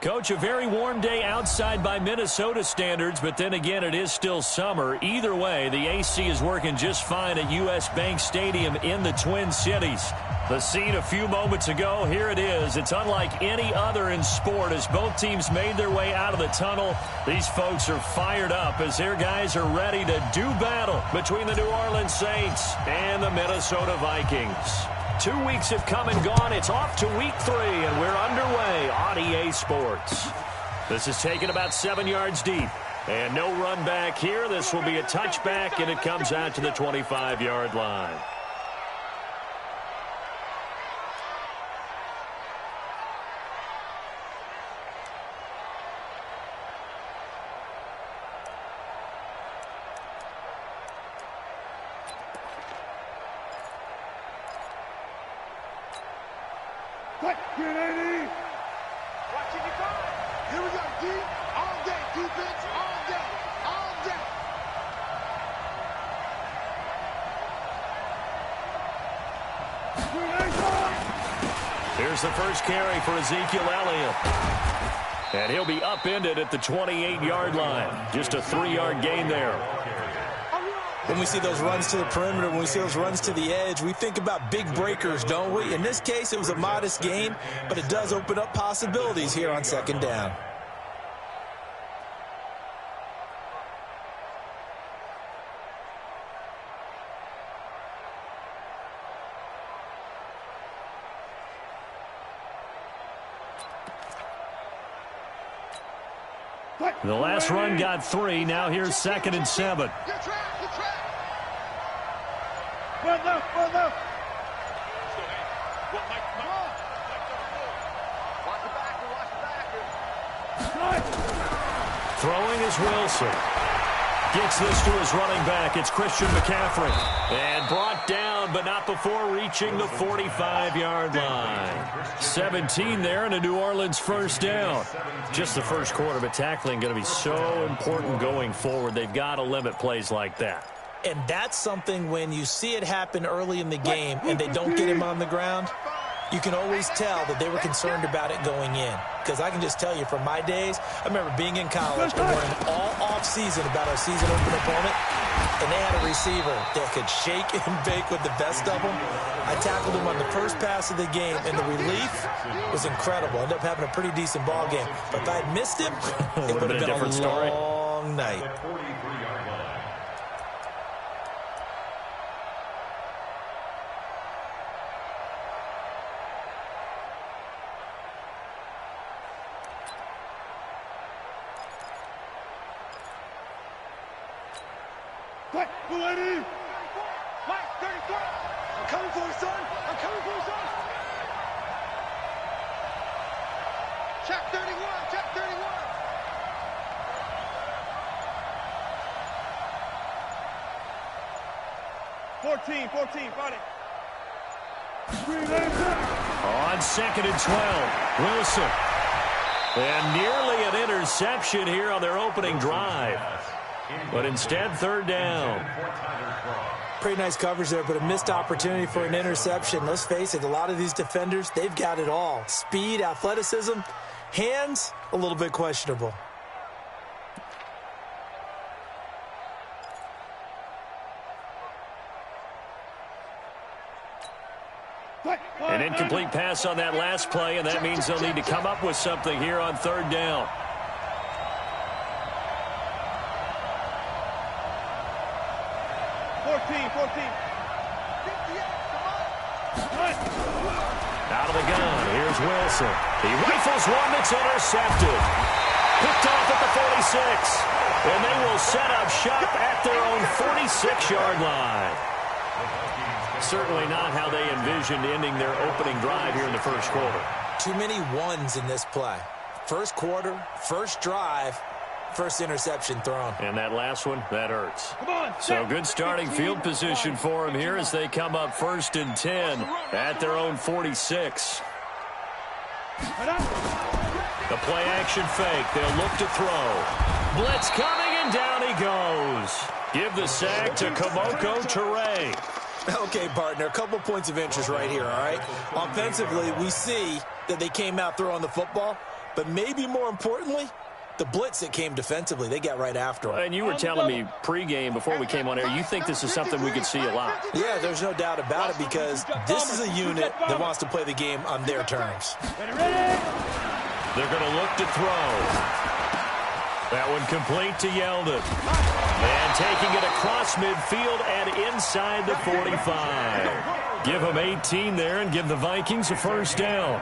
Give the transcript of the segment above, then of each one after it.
Coach, a very warm day outside by Minnesota standards, but then again, it is still summer. Either way, the AC is working just fine at U.S. Bank Stadium in the Twin Cities. The scene a few moments ago, here it is. It's unlike any other in sport as both teams made their way out of the tunnel. These folks are fired up as their guys are ready to do battle between the New Orleans Saints and the Minnesota Vikings. 2 weeks have come and gone. It's off to week 3, and we're underway on EA Sports. This is taken about 7 yards deep. And no run back here. This will be a touchback, and it comes out to the 25-yard line. Here's the first carry for Ezekiel Elliott. And he'll be upended at the 28-yard line. Just a 3-yard gain there. When we see those runs to the perimeter, when we see those runs to the edge, we think about big breakers, don't we? In this case, it was a modest gain, but it does open up possibilities here on second down. The last run got 3. Now here's 2nd and 7. Throwing is Wilson. Gets this to his running back. It's Christian McCaffrey. And brought down, but not before reaching the 45-yard line. 17 there and a New Orleans first down. Just the first quarter, but tackling going to be so important going forward. They've got to limit plays like that. And that's something when you see it happen early in the game and they don't get him on the ground, you can always tell that they were concerned about it going in. Because I can just tell you from my days, I remember being in college and learning all off-season about our season-open opponent, and they had a receiver that could shake and bake with the best of them. I tackled him on the first pass of the game, and the relief was incredible. Ended up having a pretty decent ball game. But if I had missed him, it would have been a long night. I'm coming for you, son. I'm coming for you, son. Check 31. Check 31. 14. Got it. On 2nd and 12, Wilson. And nearly an interception here on their opening drive. But instead, 3rd down. Pretty nice coverage there, but a missed opportunity for an interception. Let's face it, a lot of these defenders, they've got it all. Speed, athleticism, hands, a little bit questionable. An incomplete pass on that last play, and that means they'll need to come up with something here on 3rd down. Out of the gun, here's Wilson. He rifles one that's intercepted. Picked off at the 46. And they will set up shop at their own 46-yard line. Certainly not how they envisioned ending their opening drive here in the first quarter. Too many ones in this play. First quarter, first drive, first interception thrown. And that last one, that hurts. So good starting field position for them here as they come up 1st and 10 at their own 46. The play action fake. They'll look to throw. Blitz coming, and down he goes. Give the sack to Kamoko Toure. Okay, partner, a couple points of interest right here, all right? Offensively, we see that they came out throwing the football, but maybe more importantly, the blitz that came defensively, they got right after him. And you were telling me pregame before we came on air, you think this is something we could see a lot. Yeah, there's no doubt about it because this is a unit that wants to play the game on their terms. They're going to look to throw. That one complete to Yeldon. And taking it across midfield and inside the 45. Give them 18 there and give the Vikings a first down.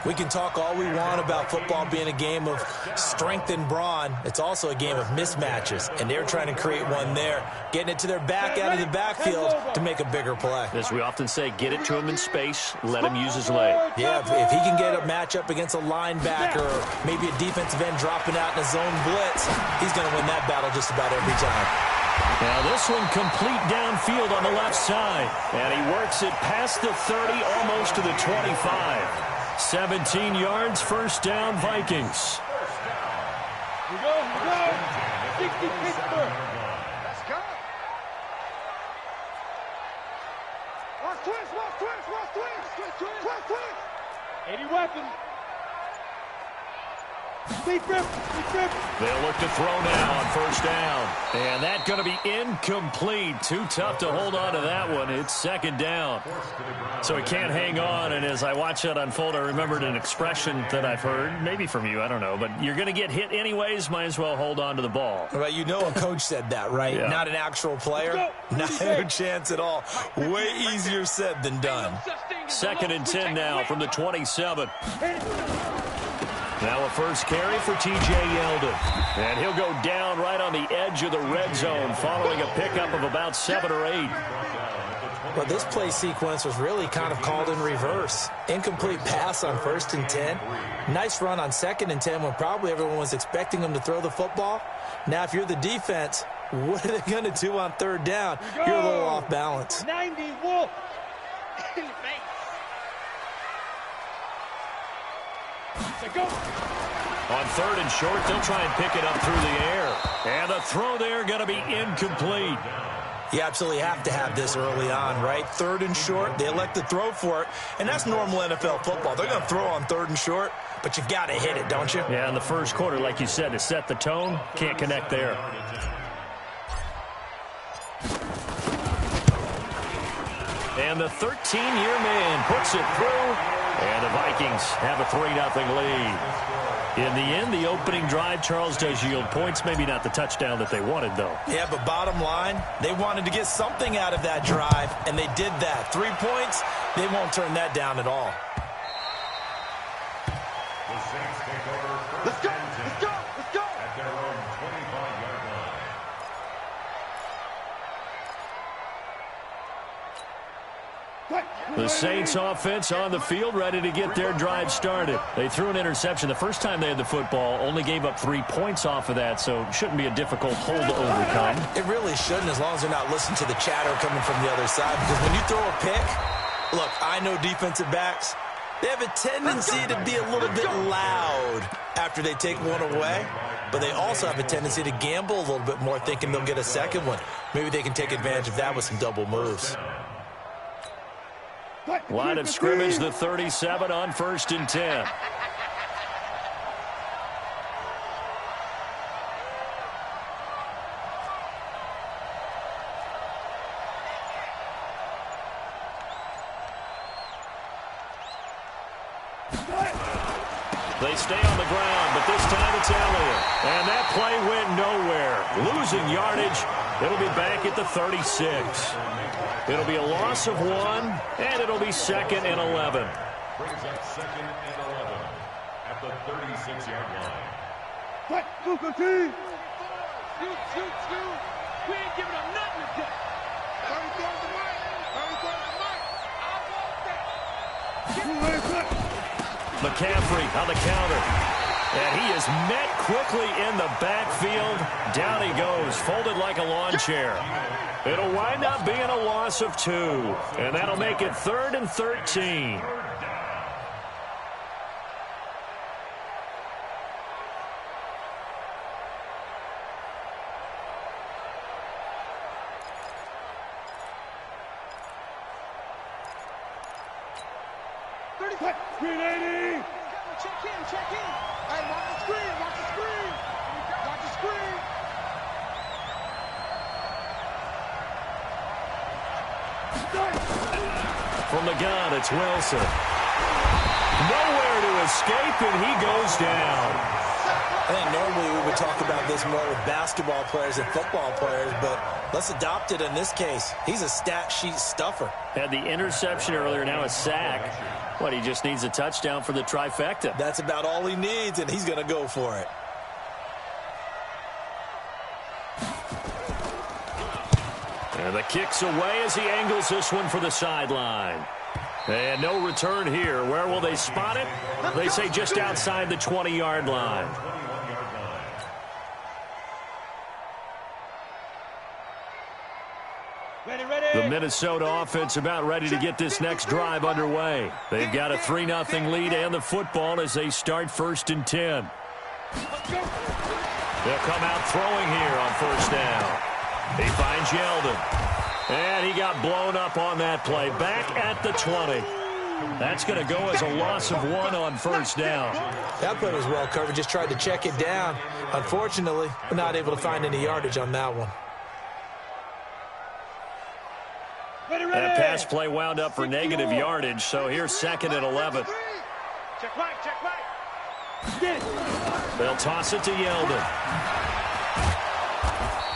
We can talk all we want about football being a game of strength and brawn. It's also a game of mismatches, and they're trying to create one there, getting it to their back out of the backfield to make a bigger play. As we often say, get it to him in space, let him use his leg. Yeah, if he can get a matchup against a linebacker or maybe a defensive end dropping out in a zone blitz, he's going to win that battle just about every time. Now this one complete downfield on the left side, and he works it past the 30, almost to the 25. 17 yards, first down, Vikings. We go. 60 Pittsburgh. Let's go. Watch twist. 80 weapons. They'll look to throw now on first down. And that's going to be incomplete. Too tough to hold on to that one. It's second down. So he can't hang on. And as I watch that unfold, I remembered an expression that I've heard, maybe from you, I don't know. But you're going to get hit anyways, might as well hold on to the ball. Well, you know a coach said that, right? Yeah. Not an actual player. Not a chance at all. Way easier said than done. Second and 10 now from the 27. Now a first carry for T.J. Yeldon. And he'll go down right on the edge of the red zone following a pickup of about 7 or 8. Well, this play sequence was really kind of called in reverse. Incomplete pass on first and 10. Nice run on second and 10 when probably everyone was expecting him to throw the football. Now, if you're the defense, what are they going to do on third down? You're a little off balance. 90 Wolf. Go. On third and short, they'll try and pick it up through the air. And the throw there going to be incomplete. You absolutely have to have this early on, right? Third and short, they elect to throw for it, and that's normal NFL football. They're going to throw on third and short, but you've got to hit it, don't you? Yeah, in the first quarter, like you said, to set the tone, can't connect there. And the 13-year man puts it through. And the Vikings have a 3-0 lead. In the end, the opening drive, Charles, does yield points. Maybe not the touchdown that they wanted, though. Yeah, but bottom line, they wanted to get something out of that drive, and they did that. 3 points, they won't turn that down at all. Let's go. At their own 25-yard line. The Saints offense on the field, ready to get their drive started. They threw an interception the first time they had the football, only gave up 3 points off of that, so it shouldn't be a difficult hole to overcome. It really shouldn't, as long as they're not listening to the chatter coming from the other side, because when you throw a pick, look, I know defensive backs, they have a tendency to be a little bit loud after they take one away, but they also have a tendency to gamble a little bit more, thinking they'll get a second one. Maybe they can take advantage of that with some double moves. Line of scrimmage, the 37 on first and 10. They stay on the ground, but this time it's Elliott. And that play went nowhere. Losing yardage. It'll be back at the 36. It'll be a loss of 1, and it'll be 2nd and 11. Brings up 2nd and 11 at the 36-yard line. What? Go team. Shoot. We ain't giving them nothing to do. McCaffrey on the counter. And he is met quickly in the backfield. Down he goes, folded like a lawn chair. It'll wind up being a loss of 2. And that'll make it 3rd and 13. Green 80. check in. Hey, watch the screen, watch the screen. Watch the screen. From the gun, it's Wilson. Nowhere to escape, and he goes down. I think normally we would talk about this more with basketball players and football players, but let's adopt it in this case. He's a stat sheet stuffer. Had the interception earlier, now a sack. What, he just needs a touchdown for the trifecta. That's about all he needs, and he's going to go for it. And the kick's away as he angles this one for the sideline. And no return here. Where will they spot it? They say just outside the 20-yard line. The Minnesota offense about ready to get this next drive underway. They've got a 3-0 lead and the football as they start 1st and 10. They'll come out throwing here on 1st down. He finds Yeldon. And he got blown up on that play. Back at the 20. That's going to go as a loss of 1 on 1st down. That play was well covered. Just tried to check it down. Unfortunately, we're not able to find any yardage on that one. That pass play wound up for negative yardage, so here's 2nd and 11. Check right, check right. They'll toss it to Yeldon.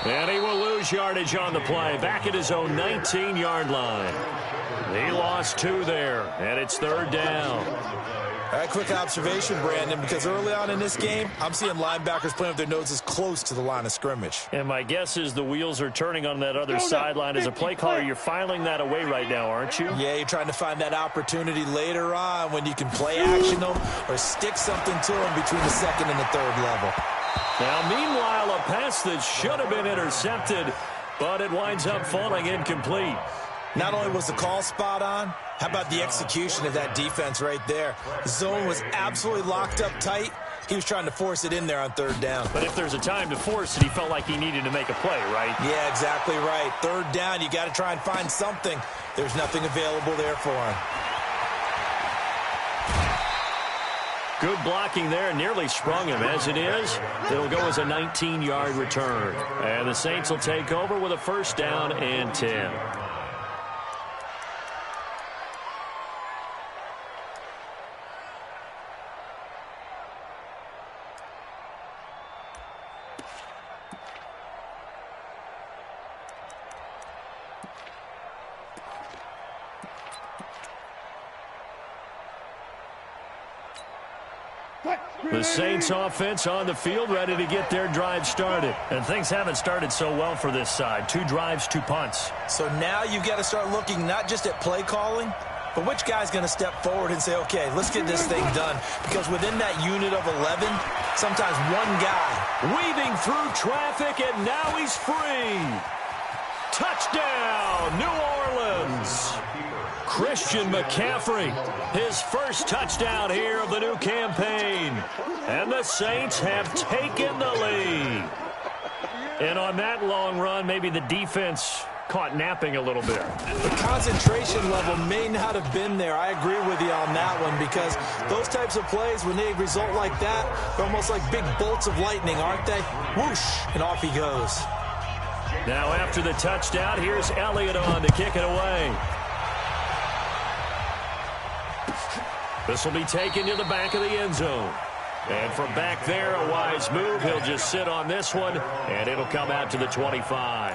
And he will lose yardage on the play. Back at his own 19-yard line. He lost 2 there, and it's 3rd down. All right, quick observation, Brandon, because early on in this game, I'm seeing linebackers playing with their noses close to the line of scrimmage. And my guess is the wheels are turning on that other sideline. As a play caller, you're filing that away right now, aren't you? Yeah, you're trying to find that opportunity later on when you can play action them or stick something to them between the 2nd and the 3rd level. Now, meanwhile, a pass that should have been intercepted, but it winds up falling incomplete. Not only was the call spot on, how about the execution of that defense right there? The zone was absolutely locked up tight. He was trying to force it in there on 3rd down. But if there's a time to force it, he felt like he needed to make a play, right? Yeah, exactly right. 3rd down, you got to try and find something. There's nothing available there for him. Good blocking there, nearly sprung him. As it is, it'll go as a 19-yard return. And the Saints will take over with a 1st down and 10. The Saints offense on the field ready to get their drive started. And things haven't started so well for this side. 2 drives, 2 punts. So now you've got to start looking not just at play calling, but which guy's going to step forward and say, okay, let's get this thing done. Because within that unit of 11, sometimes one guy. Weaving through traffic, and now he's free. Touchdown, New Orleans. Christian McCaffrey, his first touchdown here of the new campaign. And the Saints have taken the lead. And on that long run, maybe the defense caught napping a little bit. The concentration level may not have been there. I agree with you on that one because those types of plays, when they result like that, they're almost like big bolts of lightning, aren't they? Whoosh, and off he goes. Now after the touchdown, here's Elliott on to kick it away. This will be taken to the back of the end zone. And from back there, a wise move. He'll just sit on this one, and it'll come out to the 25.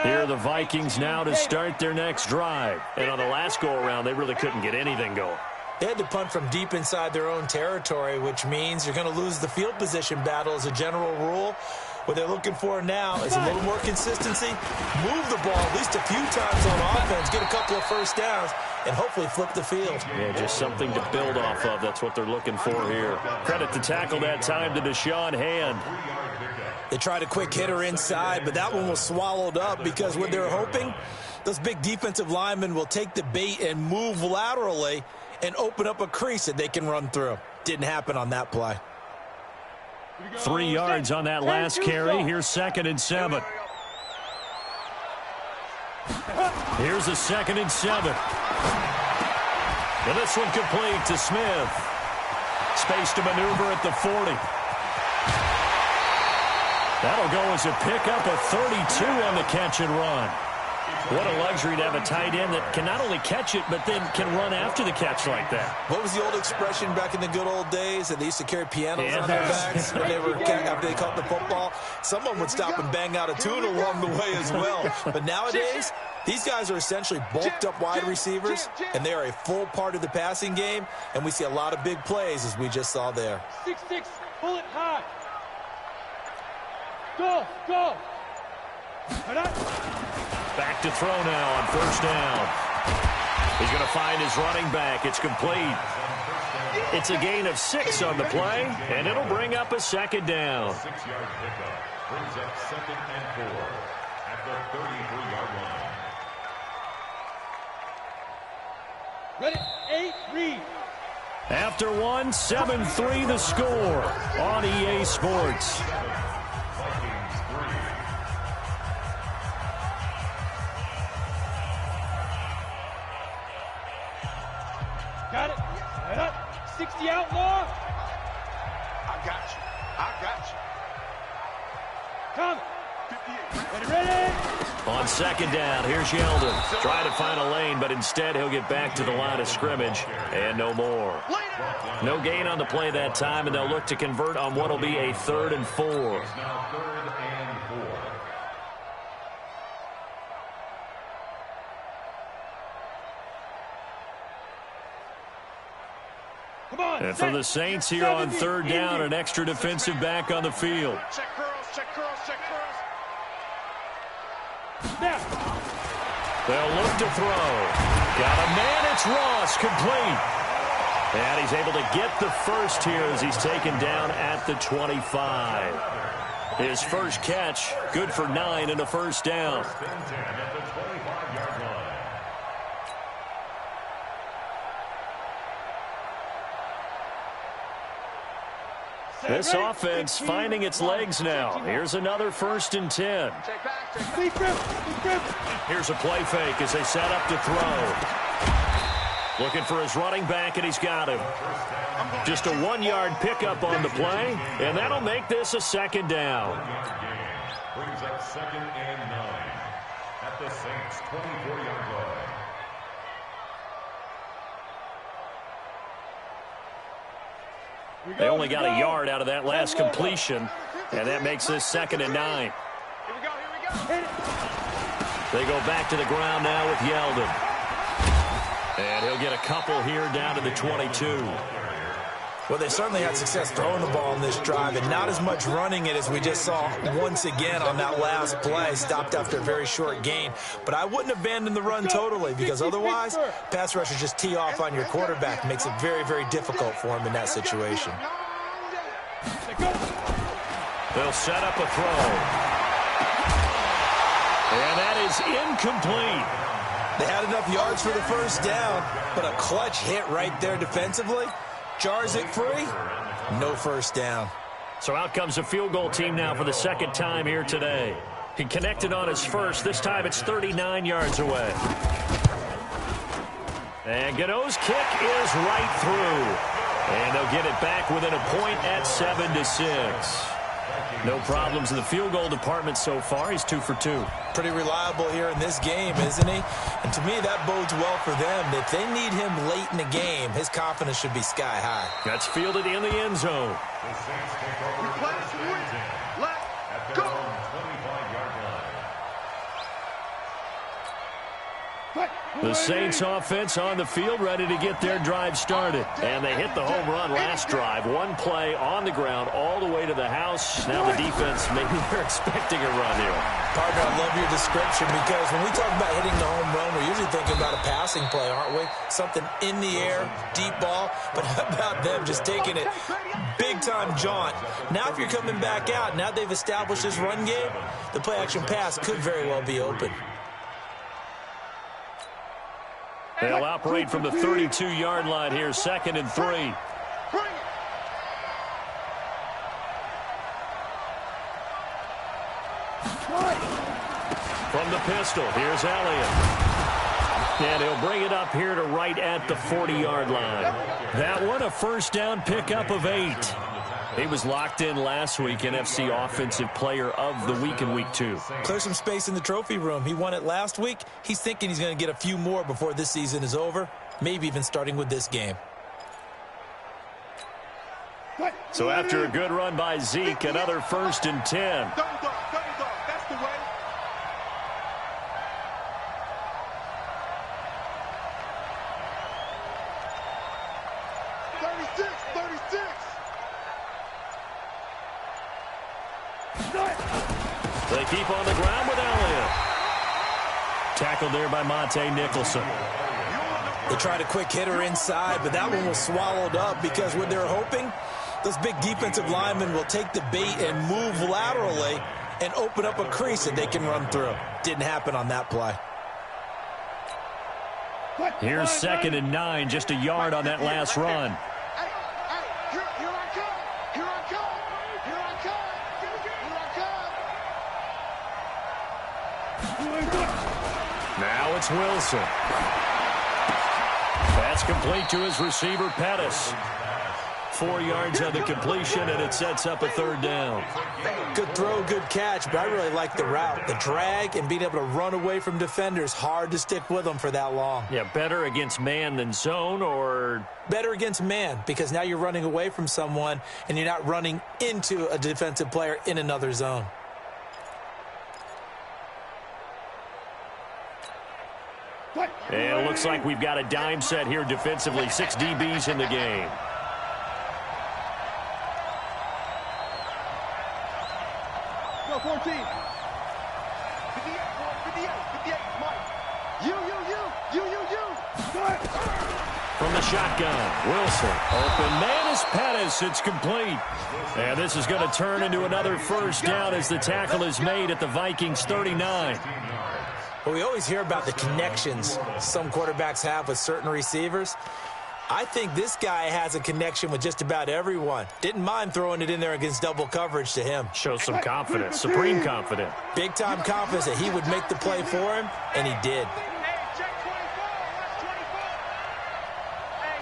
Here are the Vikings now to start their next drive. And on the last go-around, they really couldn't get anything going. They had to punt from deep inside their own territory, which means you're going to lose the field position battle as a general rule. What they're looking for now is a little more consistency, move the ball at least a few times on offense, get a couple of 1st downs, and hopefully flip the field. Yeah, just something to build off of. That's what they're looking for here. Credit the tackle that time to Deshaun Hand. They tried a quick hitter inside, but that one was swallowed up because what they're hoping, those big defensive linemen will take the bait and move laterally and open up a crease that they can run through. Didn't happen on that play. 3 yards on that last carry. Here's 2nd and 7. Here's a 2nd and 7. And this one complete to Smith. Space to maneuver at the 40. That'll go as a pickup of 32 on the catch and run. What a luxury to have a tight end that can not only catch it, but then can run after the catch like that. What was the old expression back in the good old days that they used to carry pianos on their backs when after they caught the football? Someone would stop and bang out a tune along the way as well. But nowadays, these guys are essentially bulked up wide receivers, and they are a full part of the passing game, and we see a lot of big plays as we just saw there. 6-6, pull it high. Go, go. Back to throw now on 1st down. He's going to find his running back. It's complete. It's a gain of 6 on the play, and it'll bring up a 2nd down. 6-yard pickup brings up 2nd and 4 at the 33-yard line. Ready, 8, read. After one, 7-3 the score on EA Sports. Got it. Set up. 60 outlaw. I got you. I got you. Come. Ready. On 2nd down, here's Yeldon. Trying to find a lane, but instead he'll get back to the line of scrimmage and no more. No gain on the play that time, and they'll look to convert on what will be a 3rd and 4. Now 3rd and 4. And for the Saints here on 3rd down, an extra defensive back on the field. Check curls, check curls, check curls. They'll look to throw. Got a man, it's Ross, complete. And he's able to get the first here as he's taken down at the 25. His first catch, good for 9 and a 1st down. This offense finding its legs now. Here's another 1st and 10. Here's a play fake as they set up to throw. Looking for his running back, and he's got him. Just a 1-yard pickup on the play, and that'll make this a 2nd down. Brings up 2nd and 9 at the Saints' 24-yard line. They only got a yard out of that last completion, and that makes this 2nd and 9. Here we go, here we go. They go back to the ground now with Yeldon. And he'll get a couple here down to the 22. Well, they certainly had success throwing the ball in this drive, and not as much running it as we just saw once again on that last play. Stopped after a very short gain. But I wouldn't abandon the run totally, because otherwise, pass rushers just tee off on your quarterback. Makes it very, very difficult for him in that situation. They'll set up a throw. And that is incomplete. They had enough yards for the 1st down, but a clutch hit right there defensively. Jars it free, no 1st down. So out comes the field goal team now for the 2nd time here today. He connected on his first. This time it's 39 yards away. And Gano's kick is right through. And they'll get it back within a point at 7-6. No problems in the field goal department so far. He's 2 for 2. Pretty reliable here in this game, isn't he? And to me, that bodes well for them. If they need him late in the game, his confidence should be sky high. That's fielded in the end zone. The Saints take over the first and 10 at their own 25-yard line. The Saints offense on the field ready to get their drive started. And they hit the home run last drive. One play on the ground all the way to the house. Now the defense, maybe they're expecting a run here. Partner, I love your description, because when we talk about hitting the home run, we're usually thinking about a passing play, aren't we? Something in the air, deep ball. But how about them just taking it big-time jaunt? Now if you're coming back out, now they've established this run game, the play-action pass could very well be open. They'll operate from the 32-yard line here, 2nd and 3. From the pistol. Here's Elliott. And he'll bring it up here to right at the 40-yard line. That one, a first down pickup of 8. He was locked in last week, NFC Offensive Player of the Week in Week 2. Clear some space in the trophy room. He won it last week. He's thinking he's going to get a few more before this season is over, maybe even starting with this game. So after a good run by Zeke, another 1st and 10. Double dog, that's the way. They keep on the ground with Elliott. Tackled there by Monte Nicholson. They tried a quick hitter inside, but that one was swallowed up because what they're hoping, those big defensive linemen will take the bait and move laterally and open up a crease that they can run through. Didn't happen on that play. Here's 2nd and 9, just a yard on that last run. Now it's Wilson. That's complete to his receiver, Pettis. 4 yards on the completion, and it sets up a 3rd down. Good throw, good catch, but I really like the route. The drag and being able to run away from defenders, hard to stick with them for that long. Yeah, better against man than zone, or? Better against man, because now you're running away from someone, and you're not running into a defensive player in another zone. And it looks like we've got a dime set here defensively. 6 DBs in the game. Go 14. 58, 58, Mike. You. From the shotgun, Wilson. Open man is Pettis. It's complete. And this is going to turn into another 1st down as the tackle is made at the Vikings 39. Well, we always hear about the connections some quarterbacks have with certain receivers. I think this guy has a connection with just about everyone. Didn't mind throwing it in there against double coverage to him. Shows some confidence, supreme confidence. Big-time confidence that he would make the play for him, and he did. Hey, check 24. Watch 24. Hey,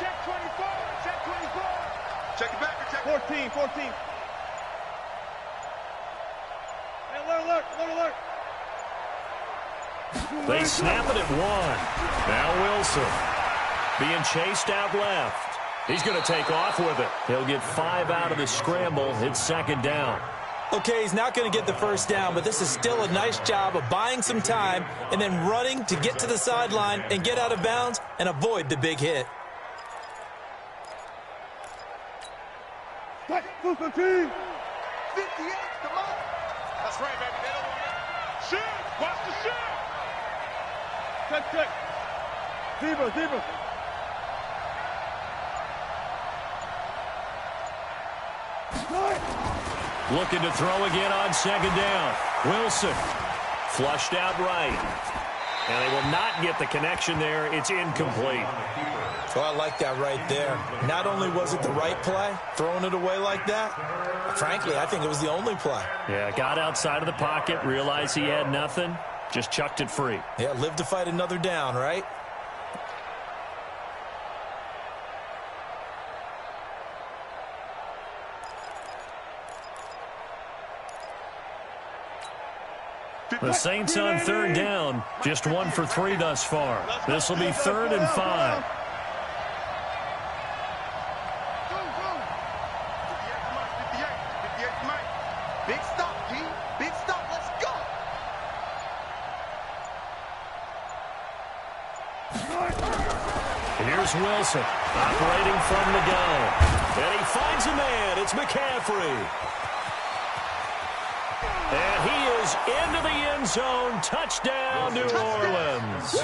check 24. Check 24. Check it back. Check 14. Hey, alert. They snap it at 1. Now Wilson being chased out left. He's going to take off with it. He'll get 5 out of the scramble. It's 2nd down. Okay, he's not going to get the 1st down, but this is still a nice job of buying some time and then running to get to the sideline and get out of bounds and avoid the big hit. Go 15. 58, come on. That's right, baby. They don't want it. Shoot. Watch the shoot. Check. Zebra. Looking to throw again on 2nd down. Wilson flushed out right. And they will not get the connection there. It's incomplete. So I like that right there. Not only was it the right play, throwing it away like that, frankly, I think it was the only play. Yeah, got outside of the pocket, realized he had nothing, just chucked it free. Yeah, live to fight another down, right? The Saints on 3rd down, just 1 for 3 thus far. This will be 3rd and 5. Big stop, G. Big stop. Let's go. Here's Wilson operating from the gun. And he finds a man. It's McCaffrey. And he is into the end zone. Touchdown, New Orleans.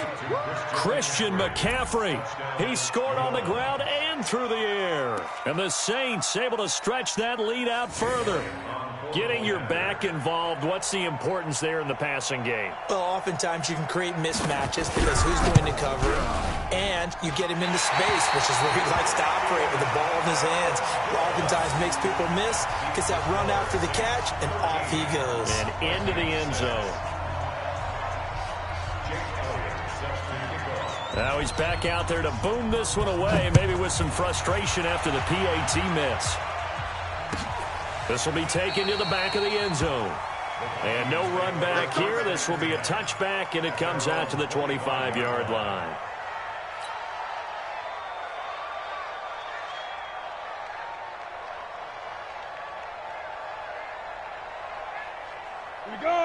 Christian McCaffrey. He scored on the ground and through the air. And the Saints able to stretch that lead out further. Getting your back involved, what's the importance there in the passing game? Well, oftentimes you can create mismatches because who's going to cover him? And you get him into space, which is where he likes to operate with the ball in his hands. Oftentimes makes people miss, gets that run after the catch, and off he goes. And into the end zone. Now he's back out there to boom this one away, maybe with some frustration after the PAT miss. This will be taken to the back of the end zone. And no run back here. This will be a touchback, and it comes out to the 25-yard line.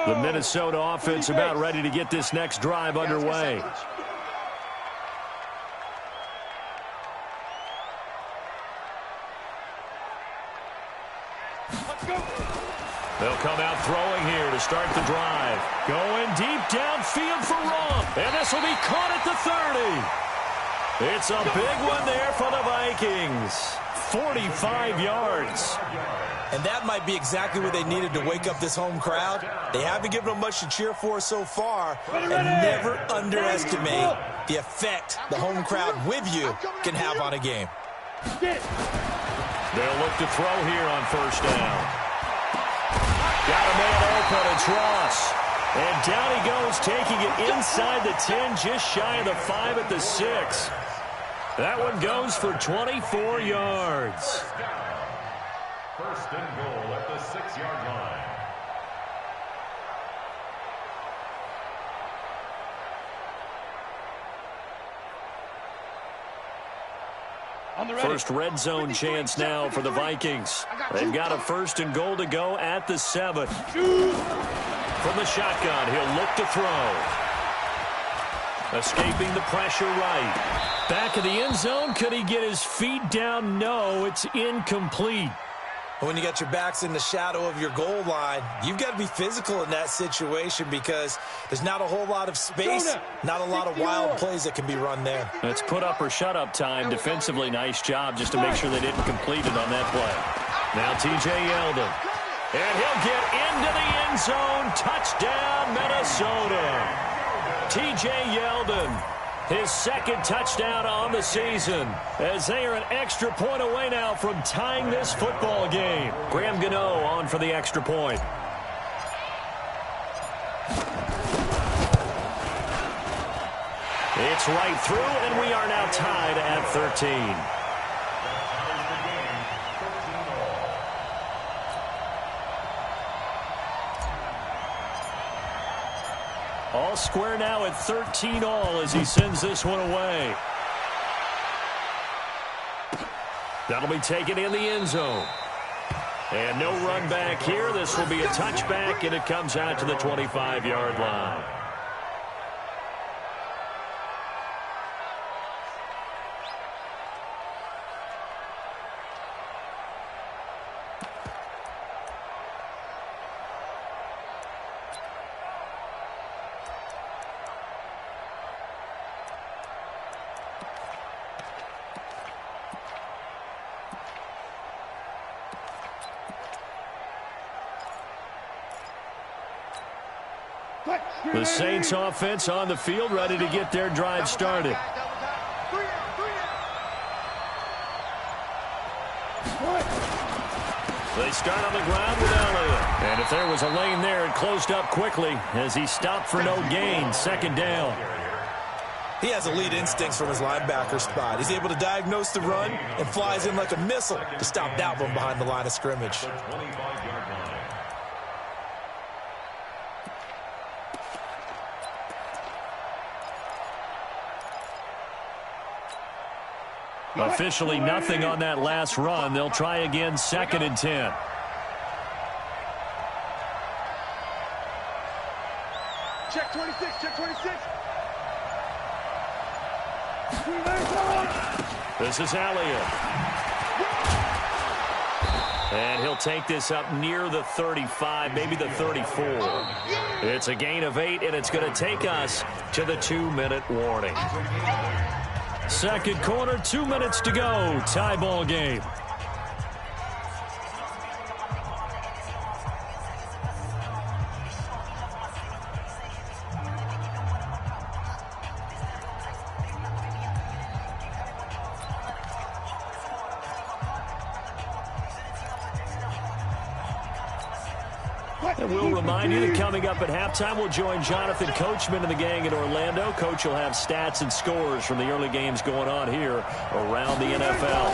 The Minnesota offense about ready to get this next drive underway. They'll come out throwing here to start the drive. Going deep downfield for Rump. And this will be caught at the 30. It's a big one there for the Vikings. 45 yards. And that might be exactly what they needed to wake up this home crowd. They haven't given them much to cheer for so far. And never underestimate the effect the home crowd with you can have on a game. They'll look to throw here on first down. Got a man open, it's Ross. And down he goes, taking it inside the 10, just shy of the 5 at the 6. That one goes for 24 yards. First and goal at the 6-yard line. First red zone chance now for the Vikings. They've got a first and goal to go at the 7. From the shotgun, he'll look to throw. Escaping the pressure right. Back of the end zone, could he get his feet down? No, it's incomplete. When you got your backs in the shadow of your goal line, you've got to be physical in that situation because there's not a whole lot of space, not a lot of wild plays that can be run there. It's put up or shut up time. Defensively, nice job just to make sure they didn't complete it on that play. Now T.J. Yeldon. And he'll get into the end zone. Touchdown, Minnesota. T.J. Yeldon. His second touchdown on the season as they are an extra point away now from tying this football game. Graham Gano on for the extra point. It's right through, and we are now tied at 13. All square now at 13 all as he sends this one away. That'll be taken in the end zone. And no run back here. This will be a touchback, and it comes out to the 25-yard line. The Saints offense on the field, ready to get their drive started. They start on the ground with Elliott. And if there was a lane there, it closed up quickly as he stopped for no gain. Second down. He has elite instincts from his linebacker spot. He's able to diagnose the run and flies in like a missile to stop that one behind the line of scrimmage. Officially nothing on that last run. They'll try again, 2nd and 10. Check 26, check 26. This is Elliott. And he'll take this up near the 35, maybe the 34. It's a gain of 8, and it's going to take us to the 2-minute warning. Second quarter, 2 minutes to go. Tie ball game. And we'll remind you that coming up at halftime, we'll join Jonathan Coachman and the gang in Orlando. Coach will have stats and scores from the early games going on here around the NFL.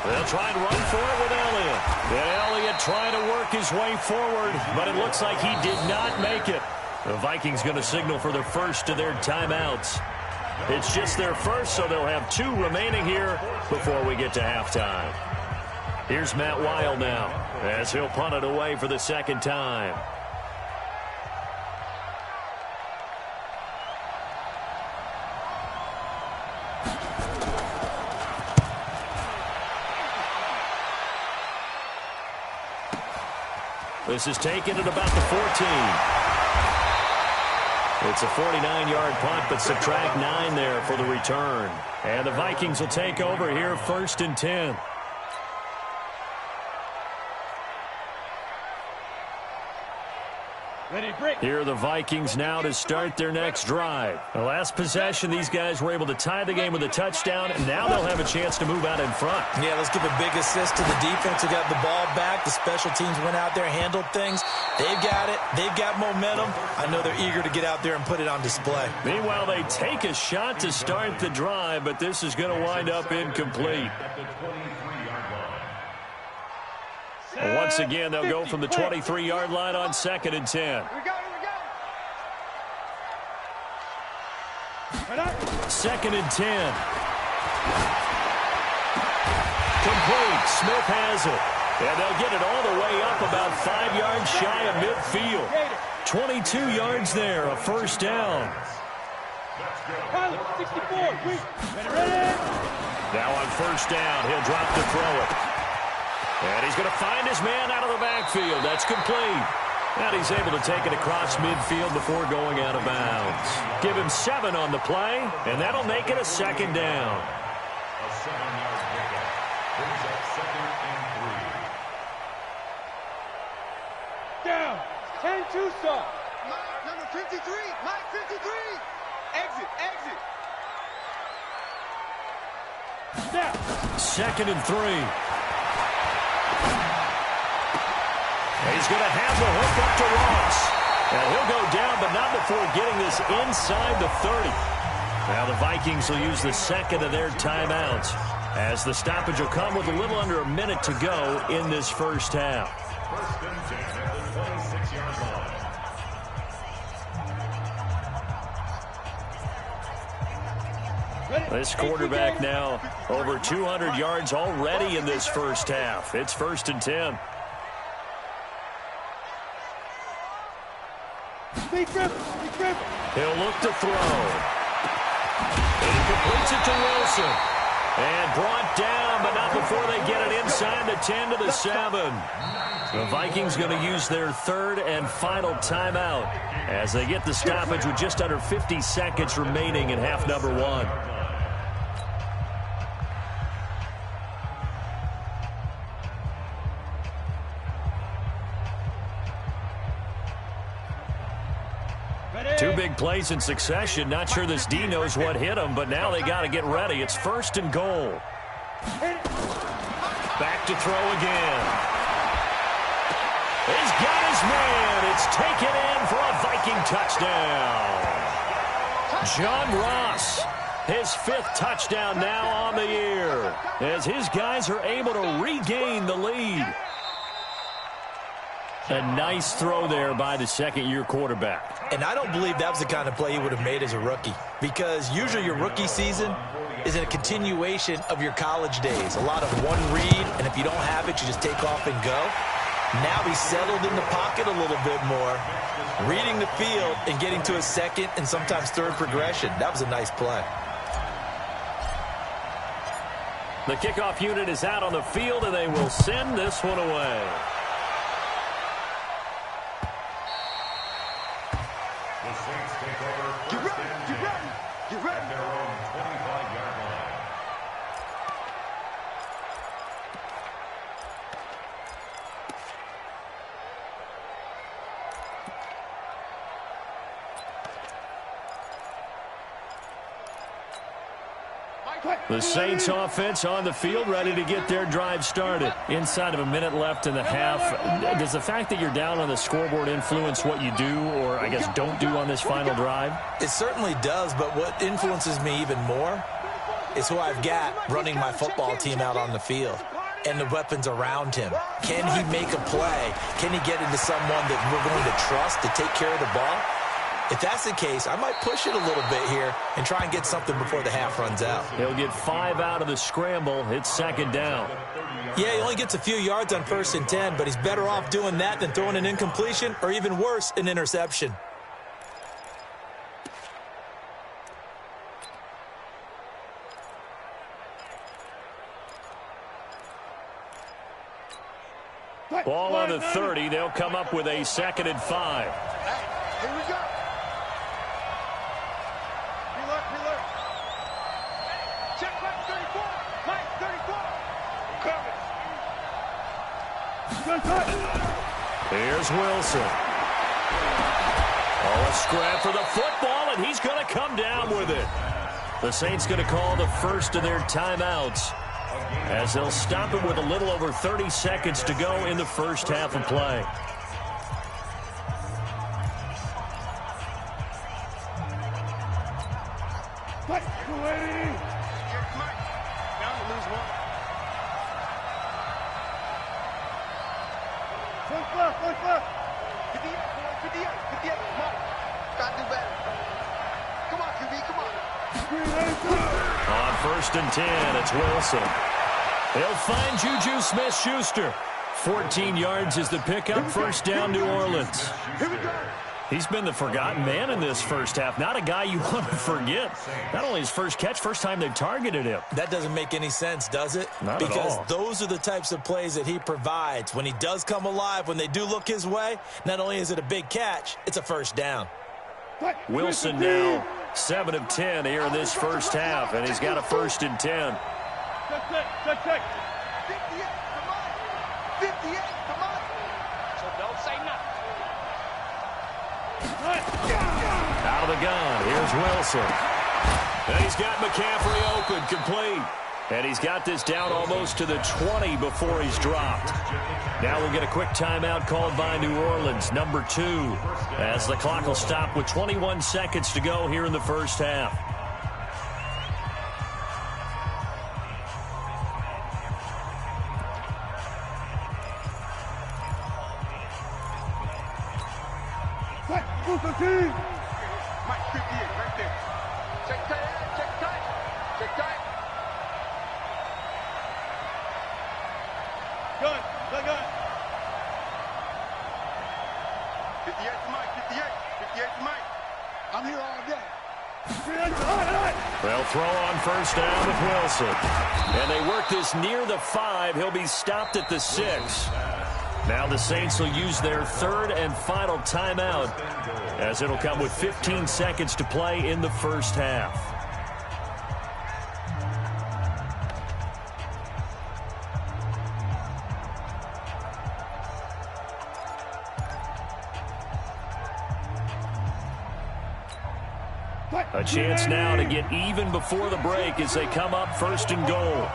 They'll try and run for it with Elliott. And Elliott trying to work his way forward, but it looks like he did not make it. The Vikings going to signal for their first of their timeouts. It's just their first, so they'll have 2 remaining here before we get to halftime. Here's Matt Weil now as he'll punt it away for the second time. This is taken at about the 14. It's a 49-yard punt, but subtract 9 there for the return. And the Vikings will take over here, 1st and 10. Here are the Vikings now to start their next drive. The last possession, these guys were able to tie the game with a touchdown, and now they'll have a chance to move out in front. Yeah, let's give a big assist to the defense who got the ball back. The special teams went out there, handled things. They've got it. They've got momentum. I know they're eager to get out there and put it on display. Meanwhile, they take a shot to start the drive, but this is going to wind up incomplete. And once again, they'll go from the 23-yard line on 2nd and 10. 2nd and 10. Complete. Smith has it. And they'll get it all the way up about 5 yards shy of midfield. 22 yards there, a first down. Now on first down, he'll drop to throw it. And he's going to find his man out of the backfield. That's complete. And he's able to take it across midfield before going out of bounds. Give him 7 on the play, and that'll make it a second down. A 7-yard pickup brings up 2nd and 3. Down. 10 Tucson. Mike, number 53. Mike, 53. Exit, exit. Now. 2nd and 3. He's going to have the hook up to Ross. And he'll go down, but not before getting this inside the 30. Now the Vikings will use the second of their timeouts, as the stoppage will come with a little under a minute to go in this first half. 1st and 10 at the 26-yard line. This quarterback now over 200 yards already in this first half. It's 1st and 10. He'll look to throw. And he completes it to Wilson. And brought down, but not before they get it inside the 10 to the 7. The Vikings going to use their 3rd and final timeout as they get the stoppage with just under 50 seconds remaining in half number 1. Two big plays in succession. Not sure this D knows what hit him, but now they got to get ready. It's 1st and goal. Back to throw again. He's got his man. It's taken in for a Viking touchdown. John Ross, his 5th touchdown now on the year, as his guys are able to regain the lead. A nice throw there by the second-year quarterback. And I don't believe that was the kind of play he would have made as a rookie, because usually your rookie season is a continuation of your college days. A lot of one read, and if you don't have it, you just take off and go. Now he's settled in the pocket a little bit more, reading the field and getting to a second and sometimes third progression. That was a nice play. The kickoff unit is out on the field, and they will send this one away. The Saints take over 1st and 10 at their own 25-yard line. Mike The Saints offense on the field, ready to get their drive started. Inside of a minute left in the half, does the fact that you're down on the scoreboard influence what you do, or I guess don't do on this final drive? It certainly does, but what influences me even more is who I've got running my football team out on the field and the weapons around him. Can he make a play? Can he get into someone that we're going to trust to take care of the ball? If that's the case, I might push it a little bit here and try and get something before the half runs out. He'll get 5 out of the scramble. It's second down. Yeah, he only gets a few yards on 1st and 10, but he's better off doing that than throwing an incompletion or even worse, an interception. Ball on the 30. They'll come up with a 2nd and 5. Here we go. Reload. Check right 34. Right 34. Cover. Here's Wilson. Oh, a scrap for the football, and he's going to come down with it. The Saints going to call the first of their timeouts, as they'll stop it with a little over 30 seconds to go in the first half of play. On 1st and 10, it's Wilson. They'll find Juju Smith-Schuster. 14 yards is the pickup. First down, New Orleans. He's been the forgotten man in this first half. Not a guy you want to forget. Not only his first catch, first time they've targeted him. That doesn't make any sense, does it? Not at all. Because those are the types of plays that he provides. When he does come alive, when they do look his way, not only is it a big catch, it's a first down. Wilson now 7 of 10 here in this first half, and he's got a 1st and 10. Check. 58, come on. 58, come on. So don't say nothing. Out of the gun, here's Wilson. And he's got McCaffrey open, complete. And he's got this down almost to the 20 before he's dropped. Now we'll get a quick timeout called by New Orleans, number 2, as the clock will stop with 21 seconds to go here in the first half. Mike, 58, right there. Check tight. Gun. 58 to Mike, 58 to Mike. I'm here all day. They'll throw on first down with Wilson. And they work this near the 5. He'll be stopped at the 6. Now the Saints will use their 3rd and final timeout, as it'll come with 15 seconds to play in the first half. A chance now to get even before the break as they come up 1st and goal.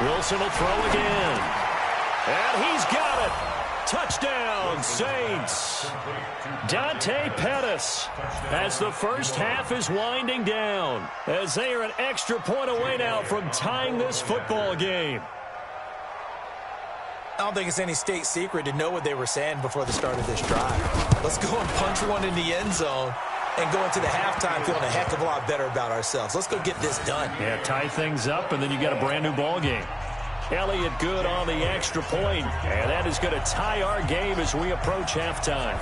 Wilson will throw again. And he's got it. Touchdown, Saints. Dante Pettis, as the first half is winding down, as they are an extra point away now from tying this football game. I don't think it's any state secret to know what they were saying before the start of this drive. Let's go and punch one in the end zone and go into the halftime feeling a heck of a lot better about ourselves. Let's go get this done. Yeah, tie things up, and then you got a brand new ball game. Elliott good on the extra point, and that is going to tie our game as we approach halftime.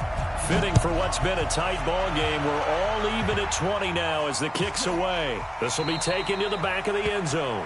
Fitting for what's been a tight ball game. We're all even at 20 now as the kick's away. This will be taken to the back of the end zone.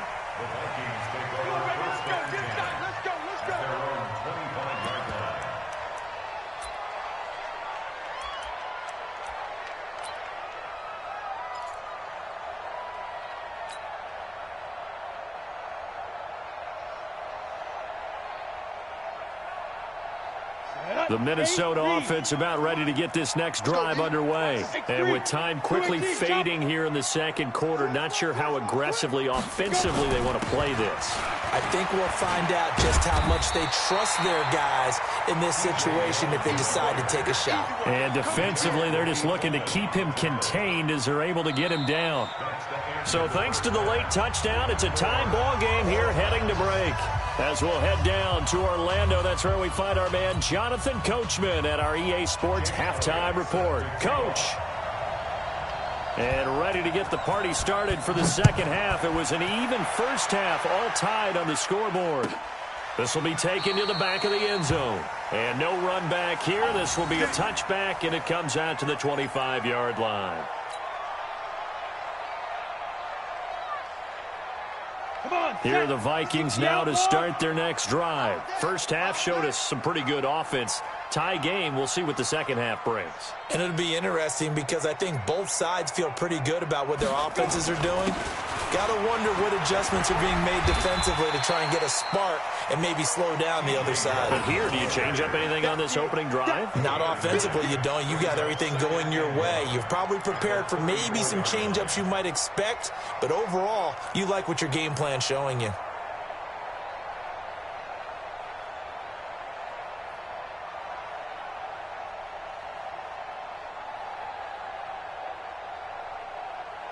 The Minnesota offense about ready to get this next drive underway. And with time quickly fading here in the second quarter, not sure how aggressively, offensively they want to play this. I think we'll find out just how much they trust their guys in this situation if they decide to take a shot. And defensively, they're just looking to keep him contained as they're able to get him down. So thanks to the late touchdown, it's a tie ball game here heading to break. As we'll head down to Orlando, that's where we find our man Jonathan Coachman at our EA Sports Halftime Report. Coach. And ready to get the party started for the second half. It was an even first half, all tied on the scoreboard. This will be taken to the back of the end zone. And no run back here. This will be a touchback, and it comes out to the 25-yard line. Here are the Vikings now to start their next drive. First half showed us some pretty good offense. Tie game, we'll see what the second half brings. And it'll be interesting because I think both sides feel pretty good about what their offenses are doing. Got to wonder what adjustments are being made defensively to try and get a spark and maybe slow down the other side. But here, do you change up anything on this opening drive? Not offensively, you don't. You got everything going your way. You've probably prepared for maybe some change-ups you might expect, but overall, you like what your game plan's showing you.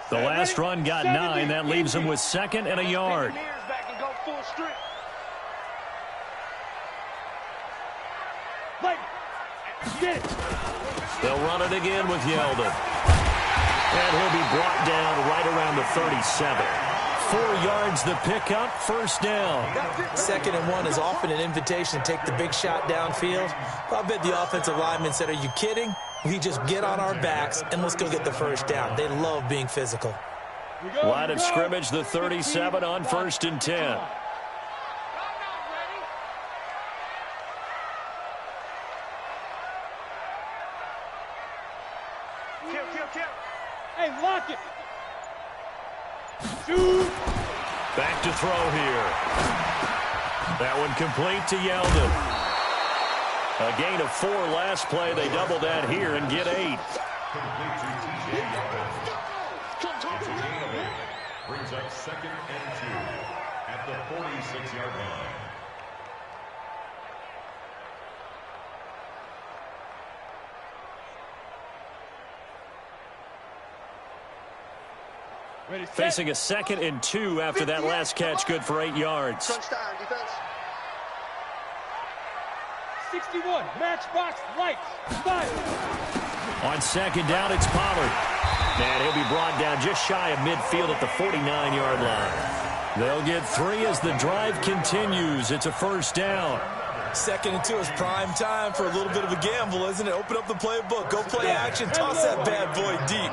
The last run got 9. That leaves him with second and a yard. They'll run it again with Yeldon. And he'll be brought down right around the 37. 4 yards the pickup, first down. 2nd and 1 is often an invitation to take the big shot downfield. I bet the offensive lineman said, are you kidding? We just get on our backs and let's go get the first down. They love being physical. Line of scrimmage, the 37 on 1st and 10. Hey, lock it. Shoot. Back to throw here. That one complete to Yeldon. A gain of 4 last play. They double that here and get 8. Brings up 2nd and 2 at the 46-yard line. Facing a 2nd and 2 after that last catch, good for 8 yards. 61, matchbox lights, fire. On 2nd down, it's Pollard. And he'll be brought down just shy of midfield at the 49-yard line. They'll get 3 as the drive continues. It's a first down. 2nd and 2 is prime time for a little bit of a gamble, isn't it? Open up the playbook, go play action, toss that bad boy deep.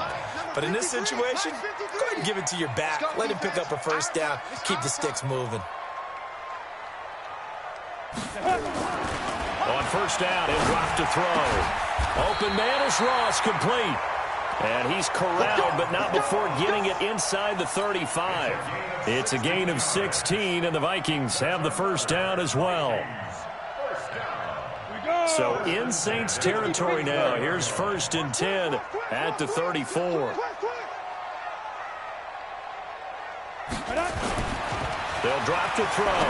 But in this situation, go ahead and give it to your back. Let him pick up a first down. Keep the sticks moving. On first down, he'll drop to throw. Open man is Ross, complete. And he's corralled, but not before getting it inside the 35. It's a gain of 16, and the Vikings have the first down as well. So in Saints territory now. Here's 1st and 10 at the 34. They'll drop to throw.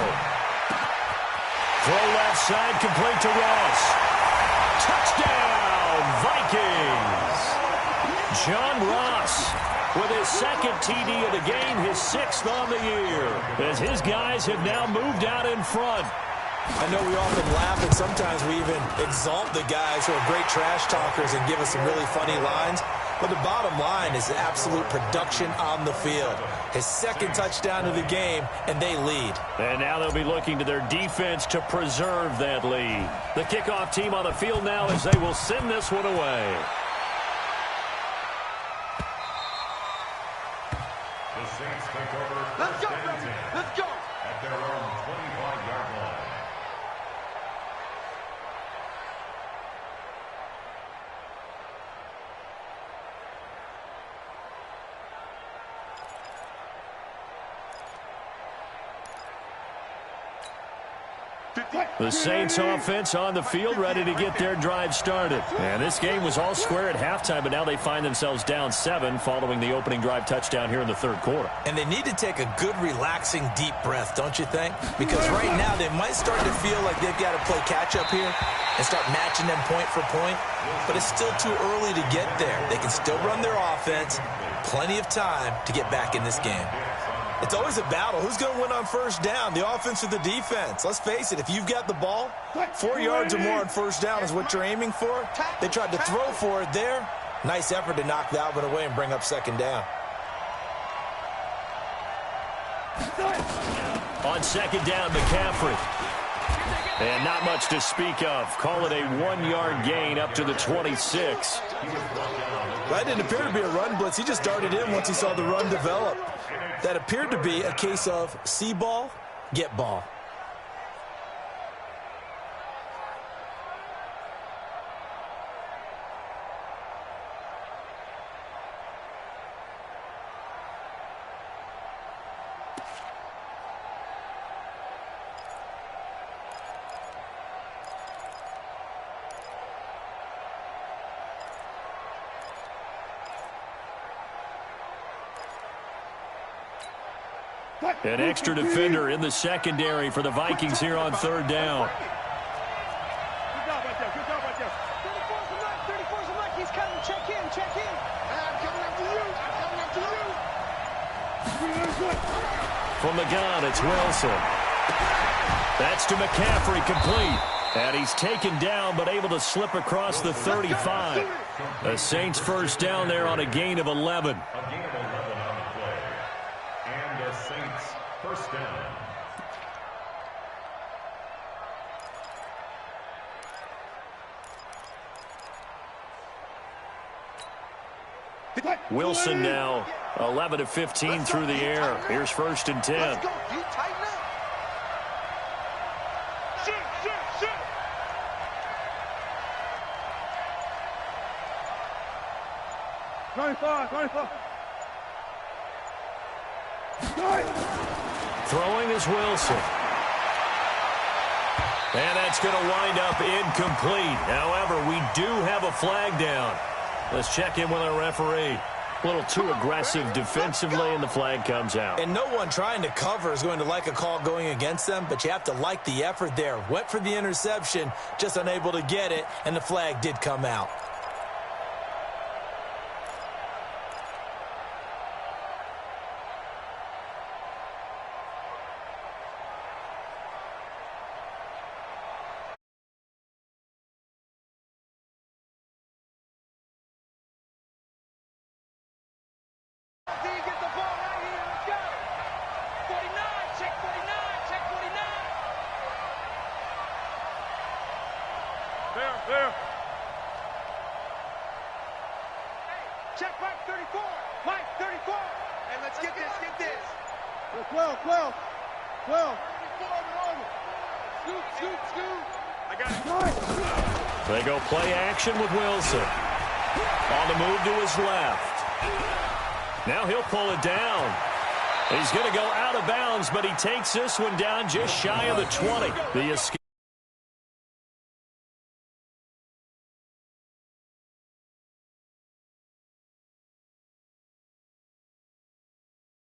Throw left side, complete to Ross. Touchdown, Vikings! John Ross with his 2nd TD of the game, his 6th on the year, as his guys have now moved out in front. I know we often laugh, and sometimes we even exalt the guys who are great trash talkers and give us some really funny lines. But the bottom line is absolute production on the field. His 2nd touchdown of the game, and they lead. And now they'll be looking to their defense to preserve that lead. The kickoff team on the field now as they will send this one away. The Saints take over. Let's go, baby. Let's go. At their own 25-yard line. The Saints offense on the field, ready to get their drive started. And this game was all square at halftime, but now they find themselves down 7 following the opening drive touchdown here in the third quarter. And they need to take a good, relaxing, deep breath, don't you think? Because right now they might start to feel like they've got to play catch-up here and start matching them point for point. But it's still too early to get there. They can still run their offense. Plenty of time to get back in this game. It's always a battle. Who's going to win on first down, the offense or the defense? Let's face it, if you've got the ball, 4 yards or more on first down is what you're aiming for. They tried to throw for it there. Nice effort to knock that one away and bring up second down. On second down, McCaffrey. And not much to speak of. Call it a 1-yard gain up to the 26. That didn't appear to be a run blitz. He just darted in once he saw the run develop. That appeared to be a case of see ball, get ball. An extra defender in the secondary for the Vikings here on third down. Good job right there. Good job right there. 34's a knock. 34's a knock. He's coming. Check in. Check in. I'm coming after you. I'm coming after you. From the gun, it's Wilson. That's to McCaffrey, complete. And he's taken down but able to slip across the 35. The Saints first down there on a gain of 11. A gain of 11 on the play. And the Saints first down. Wilson now 11 of 15 through the air. Here's first and 10. Let's go. You tighten up. Shoot, shoot, shoot. Throwing is Wilson. And that's going to wind up incomplete. However, we do have a flag down. Let's check in with our referee. A little too aggressive defensively, and the flag comes out. And no one trying to cover is going to like a call going against them, but you have to like the effort there. Went for the interception, just unable to get it, and the flag did come out. Get the ball right here. Let's go. 49. Check 49. Check 49. There. Hey, check Mike 34. Mike 34. Hey, let's get this. Get this. 12. 34 Scoot. I got it. They go play action with Wilson. On the move to his left. Now he'll pull it down. He's going to go out of bounds, but he takes this one down just shy of the 20. The escape.